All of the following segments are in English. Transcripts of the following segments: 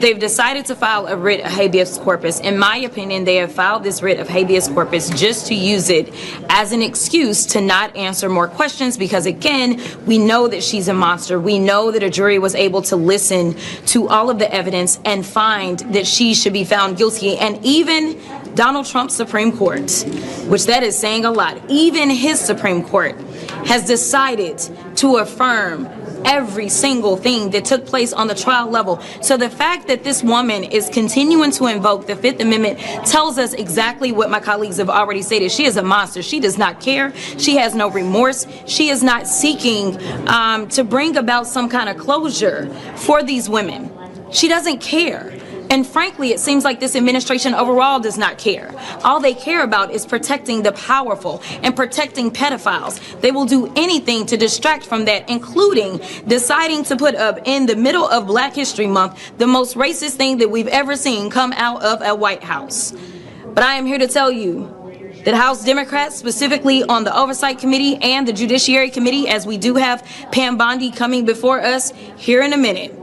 They've decided to file a writ of habeas corpus. In my opinion, they have filed this writ of habeas corpus just to use it as an excuse to not answer more questions because, again, we know that she's a monster. We know that a jury was able to listen to all of the evidence and find that she should be found guilty. And even Donald Trump's Supreme Court, which that is saying a lot, even his Supreme Court has decided to affirm every single thing that took place on the trial level. So the fact that this woman is continuing to invoke the Fifth Amendment tells us exactly what my colleagues have already stated. She is a monster. She does not care. She has no remorse. She is not seeking to bring about some kind of closure for these women. She doesn't care. And frankly, it seems like this administration overall does not care. All they care about is protecting the powerful and protecting pedophiles. They will do anything to distract from that, including deciding to put up in the middle of Black History Month the most racist thing that we've ever seen come out of a White House. But I am here to tell you that House Democrats, specifically on the Oversight Committee and the Judiciary Committee, as we do have Pam Bondi coming before us here in a minute,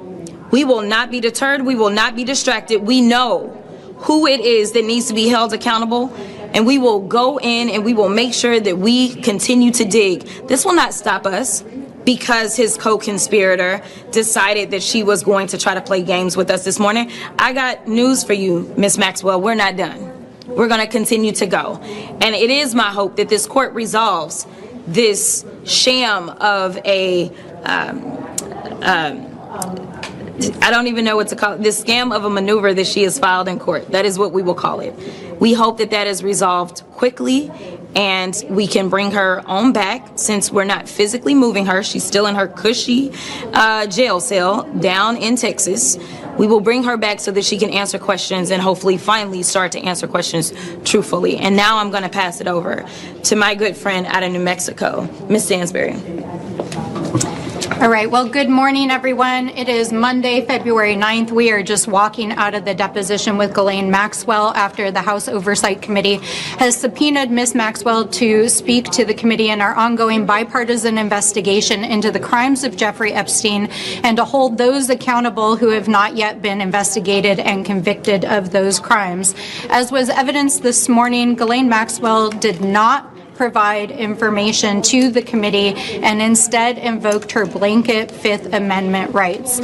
we will not be deterred. We will not be distracted. We know who it is that needs to be held accountable, and we will go in and we will make sure that we continue to dig. This will not stop us because his co-conspirator decided that she was going to try to play games with us this morning. I got news for you, Ms. Maxwell. We're not done. We're going to continue to go. And it is my hope that this court resolves this sham of a I don't even know what to call it, this scam of a maneuver that she has filed in court. That is what we will call it. We hope that that is resolved quickly and we can bring her on back since we're not physically moving her. She's still in her cushy jail cell down in Texas. We will bring her back so that she can answer questions and hopefully finally start to answer questions truthfully. And now I'm going to pass it over to my good friend out of New Mexico, Ms. Stansberry. All right, well, good morning, everyone. It is Monday, February 9th. We are just walking out of the deposition with Ghislaine Maxwell after the House Oversight Committee has subpoenaed Ms. Maxwell to speak to the committee in our ongoing bipartisan investigation into the crimes of Jeffrey Epstein and to hold those accountable who have not yet been investigated and convicted of those crimes. As was evidenced this morning, Ghislaine Maxwell did not provide information to the committee and instead invoked her blanket Fifth Amendment rights.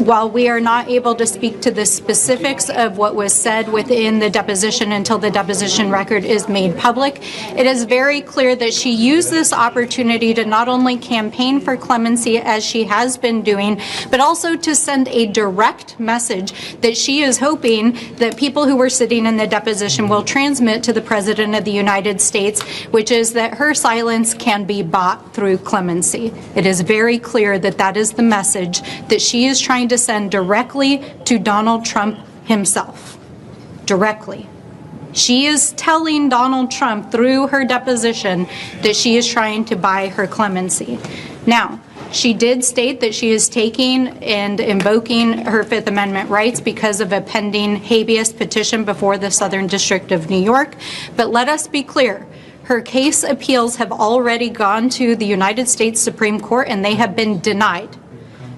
While we are not able to speak to the specifics of what was said within the deposition until the deposition record is made public, it is very clear that she used this opportunity to not only campaign for clemency as she has been doing, but also to send a direct message that she is hoping that people who were sitting in the deposition will transmit to the President of the United States, which is that her silence can be bought through clemency. It is very clear that that is the message that she is trying to send directly to Donald Trump himself. Directly. She is telling Donald Trump through her deposition that she is trying to buy her clemency. Now, she did state that she is taking and invoking her Fifth Amendment rights because of a pending habeas petition before the Southern District of New York. But let us be clear. Her case appeals have already gone to the United States Supreme Court and they have been denied.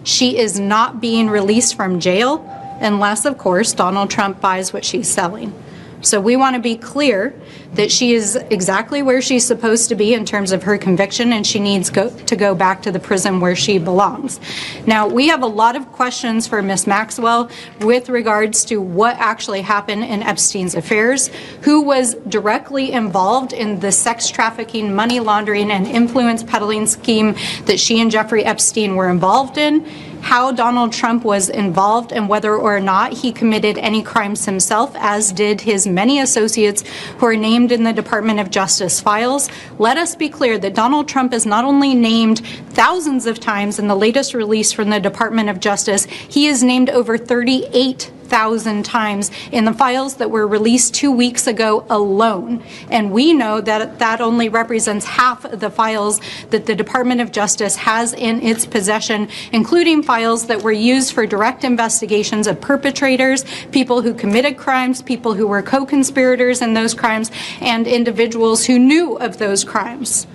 She is not being released from jail unless, of course, Donald Trump buys what she's selling. So we want to be clear that she is exactly where she's supposed to be in terms of her conviction, and she needs to go back to the prison where she belongs. Now, we have a lot of questions for Ms. Maxwell with regards to what actually happened in Epstein's affairs, who was directly involved in the sex trafficking, money laundering, and influence peddling scheme that she and Jeffrey Epstein were involved in, how Donald Trump was involved and whether or not he committed any crimes himself, as did his many associates who are named in the Department of Justice files. Let us be clear that Donald Trump is not only named thousands of times in the latest release from the Department of Justice, he is named over 38,000 times in the files that were released 2 weeks ago alone. And we know that that only represents half of the files that the Department of Justice has in its possession, including files that were used for direct investigations of perpetrators, people who committed crimes, people who were co-conspirators in those crimes, and individuals who knew of those crimes.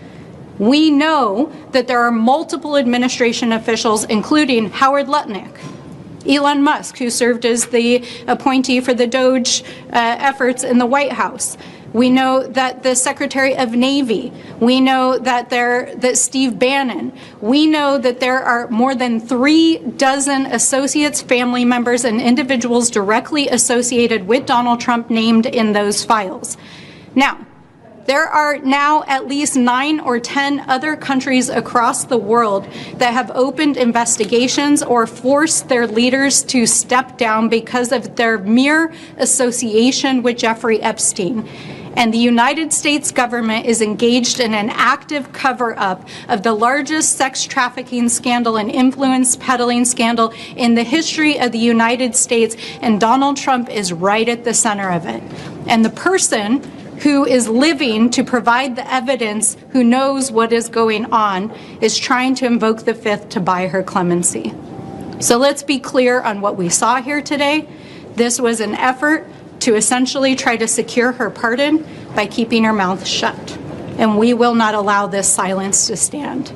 We know that there are multiple administration officials, including Howard Lutnick, Elon Musk, who served as the appointee for the Doge efforts in the White House. We know that the Secretary of Navy, we know that Steve Bannon, we know that there are more than 36 associates, family members, and individuals directly associated with Donald Trump named in those files. Now, there are now at least 9 or 10 other countries across the world that have opened investigations or forced their leaders to step down because of their mere association with Jeffrey Epstein. And the United States government is engaged in an active cover-up of the largest sex trafficking scandal and influence peddling scandal in the history of the United States, and Donald Trump is right at the center of it. And the person who is living to provide the evidence, who knows what is going on, is trying to invoke the Fifth to buy her clemency. So let's be clear on what we saw here today. This was an effort to essentially try to secure her pardon by keeping her mouth shut. And we will not allow this silence to stand.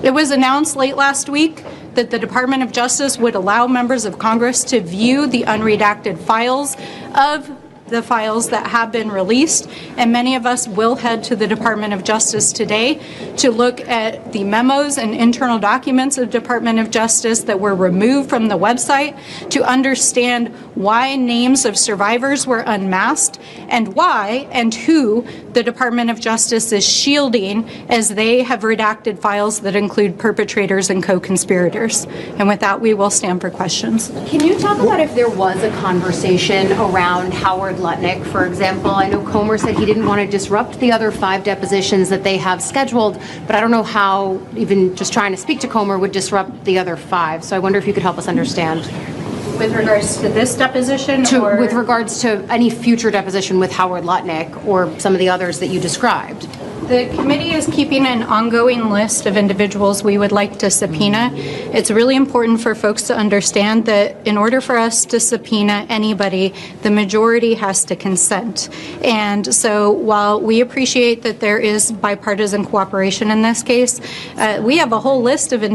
It was announced late last week that the Department of Justice would allow members of Congress to view the unredacted files of the files that have been released, and many of us will head to the Department of Justice today to look at the memos and internal documents of Department of Justice that were removed from the website to understand why names of survivors were unmasked and why and who the Department of Justice is shielding as they have redacted files that include perpetrators and co-conspirators. And with that, we will stand for questions. Can you talk about if there was a conversation around Howard Lutnick, for example? I know Comer said he didn't want to disrupt the other 5 depositions that they have scheduled, but I don't know how even just trying to speak to Comer would disrupt the other 5. So I wonder if you could help us understand. With regards to this deposition? With regards to any future deposition with Howard Lutnick or some of the others that you described. The committee is keeping an ongoing list of individuals we would like to subpoena. It's really important for folks to understand that in order for us to subpoena anybody, the majority has to consent. And so while we appreciate that there is bipartisan cooperation in this case, we have a whole list of individuals